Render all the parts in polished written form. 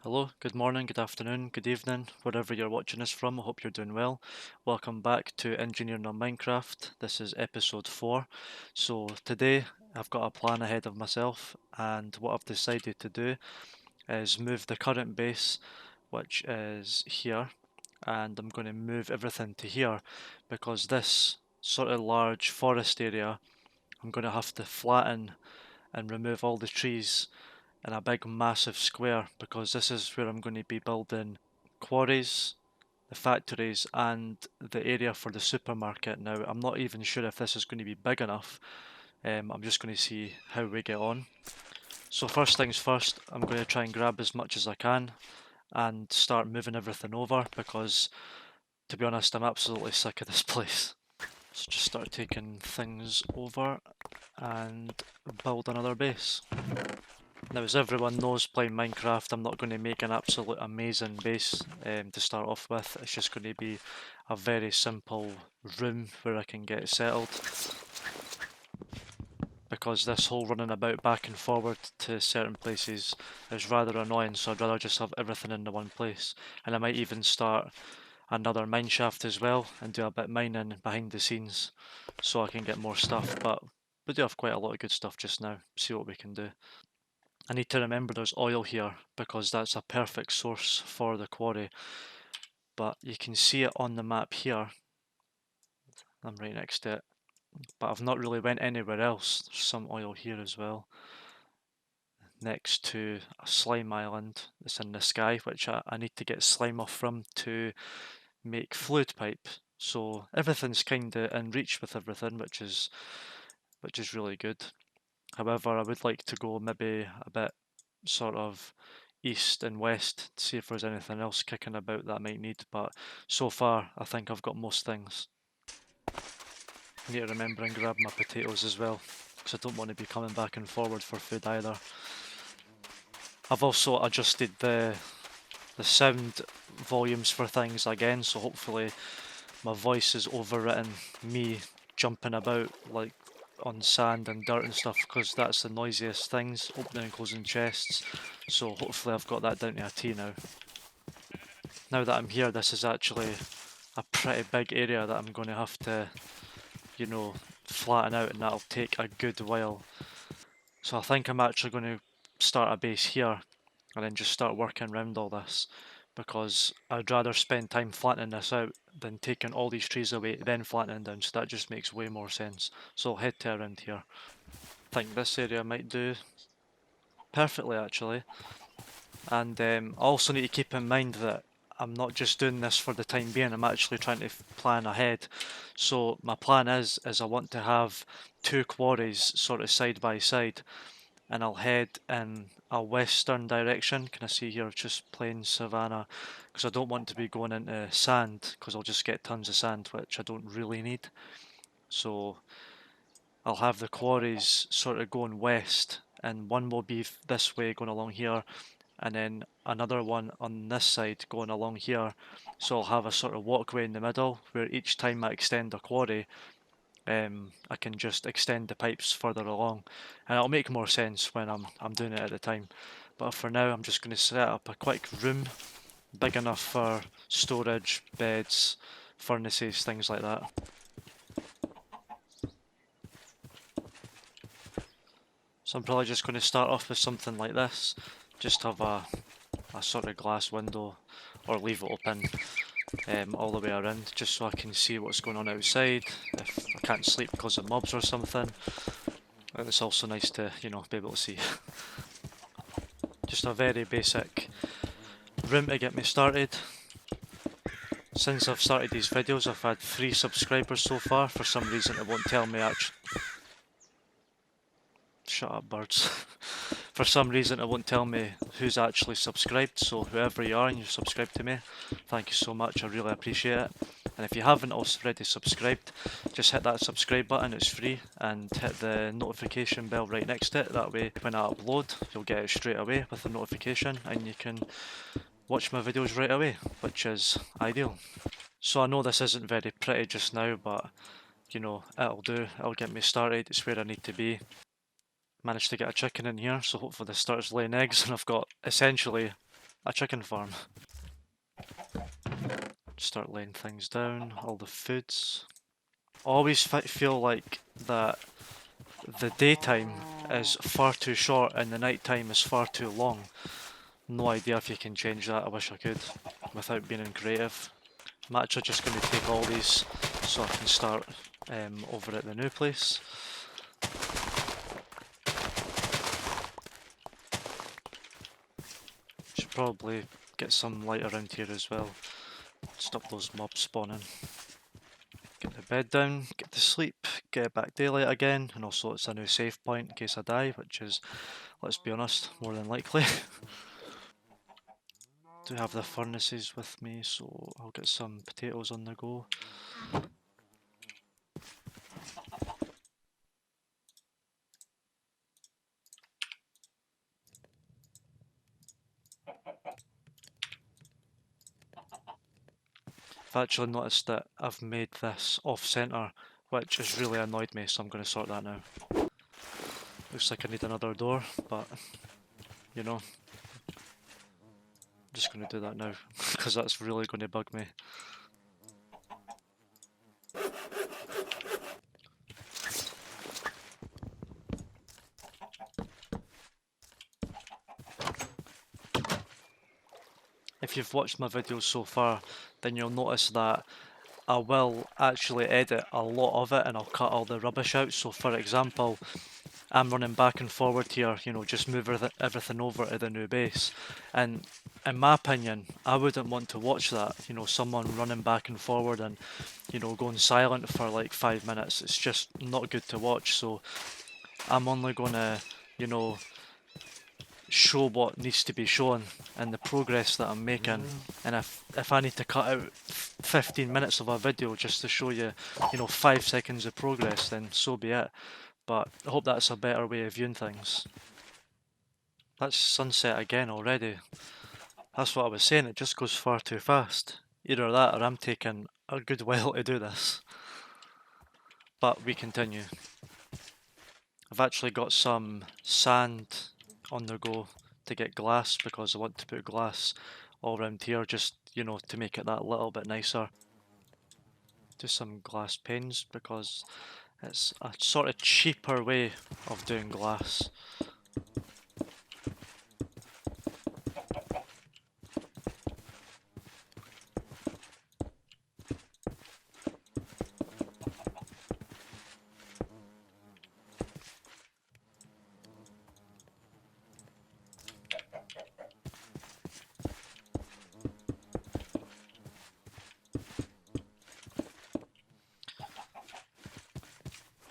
Hello, good morning, good afternoon, good evening, wherever you're watching this from. I hope you're doing well. Welcome back to Engineering on Minecraft. This is episode 4. So today I've got a plan ahead of myself, and what I've decided to do is move the current base, which is here, and I'm going to move everything to here because this sort of large forest area I'm going to have to flatten and remove all the trees in a big massive square because this is where I'm going to be building quarries, the factories, and the area for the supermarket. Now, I'm not even sure if this is going to be big enough. I'm just going to see how we get on. So first things first, I'm going to try and grab as much as I can and start moving everything over because, to be honest, I'm absolutely sick of this place. So just start taking things over and build another base. Now, as everyone knows playing Minecraft, I'm not going to make an absolute amazing base to start off with. It's just going to be a very simple room where I can get settled. Because this whole running about back and forward to certain places is rather annoying, so I'd rather just have everything in the one place. And I might even start another mine shaft as well and do a bit mining behind the scenes so I can get more stuff. But we do have quite a lot of good stuff just now. See what we can do. I need to remember there's oil here because that's a perfect source for the quarry. But you can see it on the map here. I'm right next to it. But I've not really went anywhere else. There's some oil here as well. Next to a slime island that's in the sky, which I need to get slime off from to make fluid pipe. So everything's kinda in reach with everything, which is really good. However, I would like to go maybe a bit sort of east and west to see if there's anything else kicking about that I might need, but so far I think I've got most things. I need to remember and grab my potatoes as well, because I don't want to be coming back and forward for food either. I've also adjusted the sound volumes for things again, so hopefully my voice is overwritten me jumping about like on sand and dirt and stuff because that's the noisiest things, opening and closing chests. So hopefully I've got that down to a T now. Now that I'm here, this is actually a pretty big area that I'm going to have to, flatten out, and that'll take a good while. So I think I'm actually going to start a base here and then just start working around all this because I'd rather spend time flattening this out than taking all these trees away then flattening down, so that just makes way more sense. So I'll head to around here. I think this area might do perfectly actually. And I also need to keep in mind that I'm not just doing this for the time being, I'm actually trying to plan ahead. So my plan is I want to have two quarries sort of side by side, and I'll head in a western direction. Can I see here just plain savanna? Because I don't want to be going into sand because I'll just get tons of sand, which I don't really need. So I'll have the quarries sort of going west, and one will be this way going along here, and then another one on this side going along here. So I'll have a sort of walkway in the middle where each time I extend a quarry, I can just extend the pipes further along, and it'll make more sense when I'm doing it at the time. But for now, I'm just going to set up a quick room, big enough for storage, beds, furnaces, things like that. So I'm probably just going to start off with something like this. Just have a sort of glass window, or leave it open all the way around, just so I can see what's going on outside if I can't sleep because of mobs or something. And it's also nice to, be able to see. Just a very basic room to get me started. Since I've started these videos, I've had 3 subscribers so far. For some reason, it won't tell me actually. Shut up, birds. For some reason, it won't tell me who's actually subscribed, so whoever you are and you subscribed to me, thank you so much, I really appreciate it. And if you haven't already subscribed, just hit that subscribe button, it's free, and hit the notification bell right next to it. That way, when I upload, you'll get it straight away with the notification, and you can watch my videos right away, which is ideal. So I know this isn't very pretty just now, but it'll do, it'll get me started, it's where I need to be. Managed to get a chicken in here, so hopefully this starts laying eggs, and I've got essentially a chicken farm. Start laying things down, all the foods. Always feel like that the daytime is far too short and the nighttime is far too long. No idea if you can change that, I wish I could, without being creative. I'm actually just going to take all these so I can start over at the new place. Should probably get some light around here as well. Stop those mobs spawning. Get the bed down, get to sleep, get back daylight again, and also it's a new save point in case I die, which is, let's be honest, more than likely. Do have the furnaces with me, so I'll get some potatoes on the go. I've actually noticed that I've made this off-centre, which has really annoyed me, so I'm going to sort that now. Looks like I need another door, but, you know, I'm just going to do that now, because that's really going to bug me. If you've watched my videos so far, then you'll notice that I will actually edit a lot of it and I'll cut all the rubbish out. So for example, I'm running back and forward here, you know, just move everything over to the new base. And in my opinion, I wouldn't want to watch that, you know, someone running back and forward and, you know, going silent for like 5 minutes. It's just not good to watch. So I'm only gonna, you know, show what needs to be shown and the progress that I'm making. And if I need to cut out 15 minutes of a video just to show you, you know, 5 seconds of progress, then so be it. But I hope that's a better way of viewing things. That's sunset again already. That's what I was saying, it just goes far too fast. Either that or I'm taking a good while to do this. But we continue. I've actually got some sand on the go to get glass because I want to put glass all around here just, you know, to make it that little bit nicer. Do some glass panes because it's a sort of cheaper way of doing glass.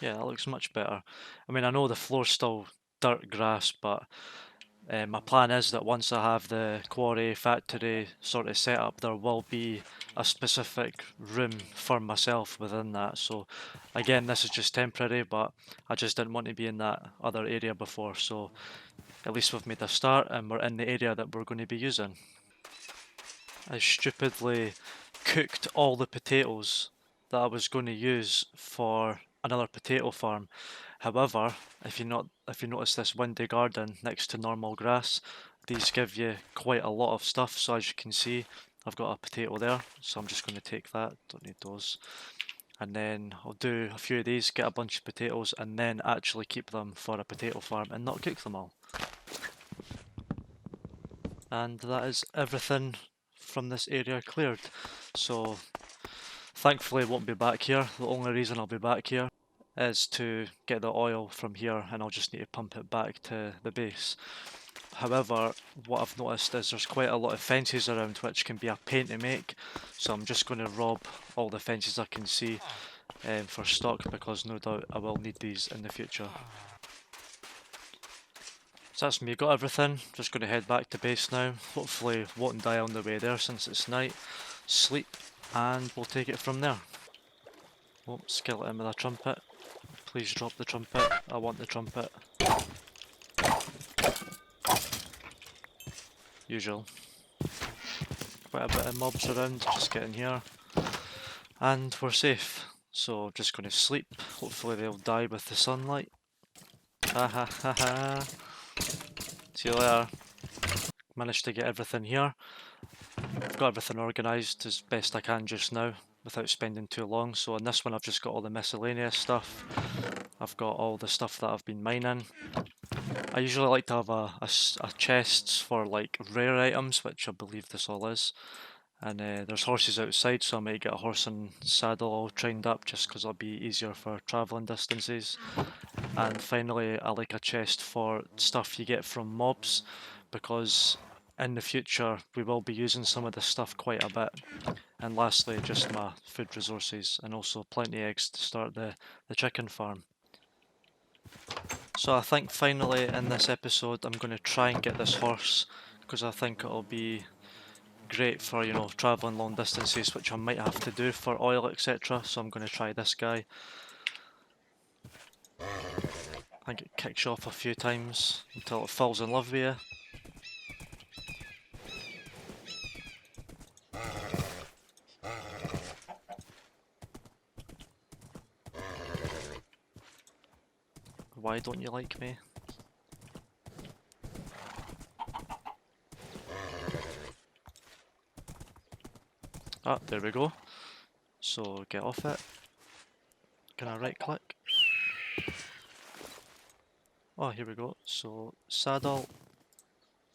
Yeah, that looks much better. I mean, I know the floor's still dirt grass, but my plan is that once I have the quarry factory sort of set up, there will be a specific room for myself within that. So again, this is just temporary, but I just didn't want to be in that other area before. So at least we've made a start and we're in the area that we're going to be using. I stupidly cooked all the potatoes that I was going to use for another potato farm. However, if you notice this windy garden next to normal grass, these give you quite a lot of stuff. So as you can see, I've got a potato there, so I'm just going to take that, don't need those. And then I'll do a few of these, get a bunch of potatoes, and then actually keep them for a potato farm and not cook them all. And that is everything from this area cleared. So thankfully I won't be back here. The only reason I'll be back here is to get the oil from here and I'll just need to pump it back to the base. However, what I've noticed is there's quite a lot of fences around which can be a pain to make, so I'm just going to rob all the fences I can see for stock because no doubt I will need these in the future. So that's me, got everything, just going to head back to base now, hopefully won't die on the way there since it's night, sleep, and we'll take it from there. Oh, skeleton with a trumpet, please drop the trumpet, I want the trumpet. Usual. Quite a bit of mobs around, just get in here, and we're safe. So just going to sleep, hopefully they'll die with the sunlight. Ha ha ha ha. See you later. managed to get everything here. I've got everything organised as best I can just now without spending too long. So on this one I've just got all the miscellaneous stuff. I've got all the stuff that I've been mining. I usually like to have a chests for like rare items, which I believe this all is. And there's horses outside, so I might get a horse and saddle all trained up just because it'll be easier for travelling distances. And finally, I like a chest for stuff you get from mobs, because in the future we will be using some of this stuff quite a bit. And lastly, just my food resources, and also plenty of eggs to start the chicken farm. So I think finally in this episode I'm going to try and get this horse, because I think it'll be great for, you know, travelling long distances, which I might have to do for oil, etc. So I'm going to try this guy. I think it kicks you off a few times until it falls in love with you. Why don't you like me? Ah, there we go. So get off it. Can I right click? Oh, here we go. So saddle,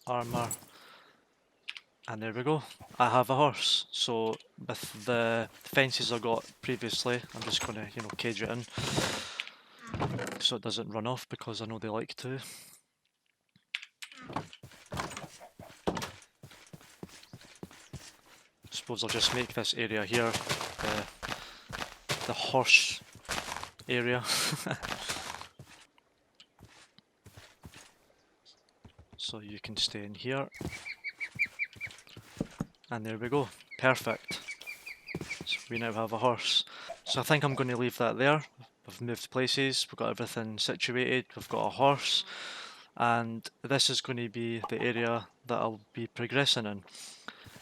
armour, and there we go. I have a horse. So with the fences I got previously, I'm just going to, you know, cage it in so it doesn't run off, because I know they like to. Suppose I'll just make this area here the horse area. So you can stay in here. And there we go. Perfect. So we now have a horse. So I think I'm going to leave that there. We've moved places, we've got everything situated, we've got a horse, and this is going to be the area that I'll be progressing in.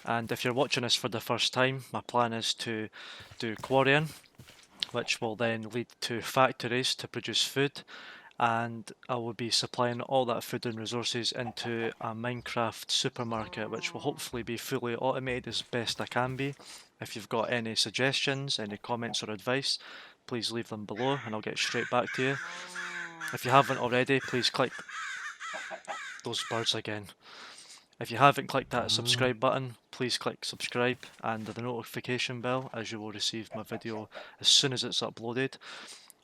And if you're watching this for the first time, my plan is to do quarrying, which will then lead to factories to produce food, and I will be supplying all that food and resources into a Minecraft supermarket, which will hopefully be fully automated as best I can be. If you've got any suggestions, any comments or advice, please leave them below and I'll get straight back to you. If you haven't already, please click those birds again. If you haven't clicked that subscribe button, please click subscribe and the notification bell, as you will receive my video as soon as it's uploaded.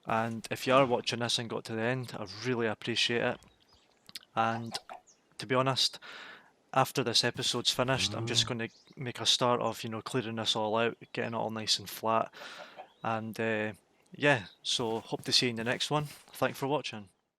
And if you are watching this and got to the end, I really appreciate it. And to be honest, after this episode's finished, I'm just going to make a start of, you know, clearing this all out, getting it all nice and flat. And yeah, so hope to see you in the next one. Thanks for watching.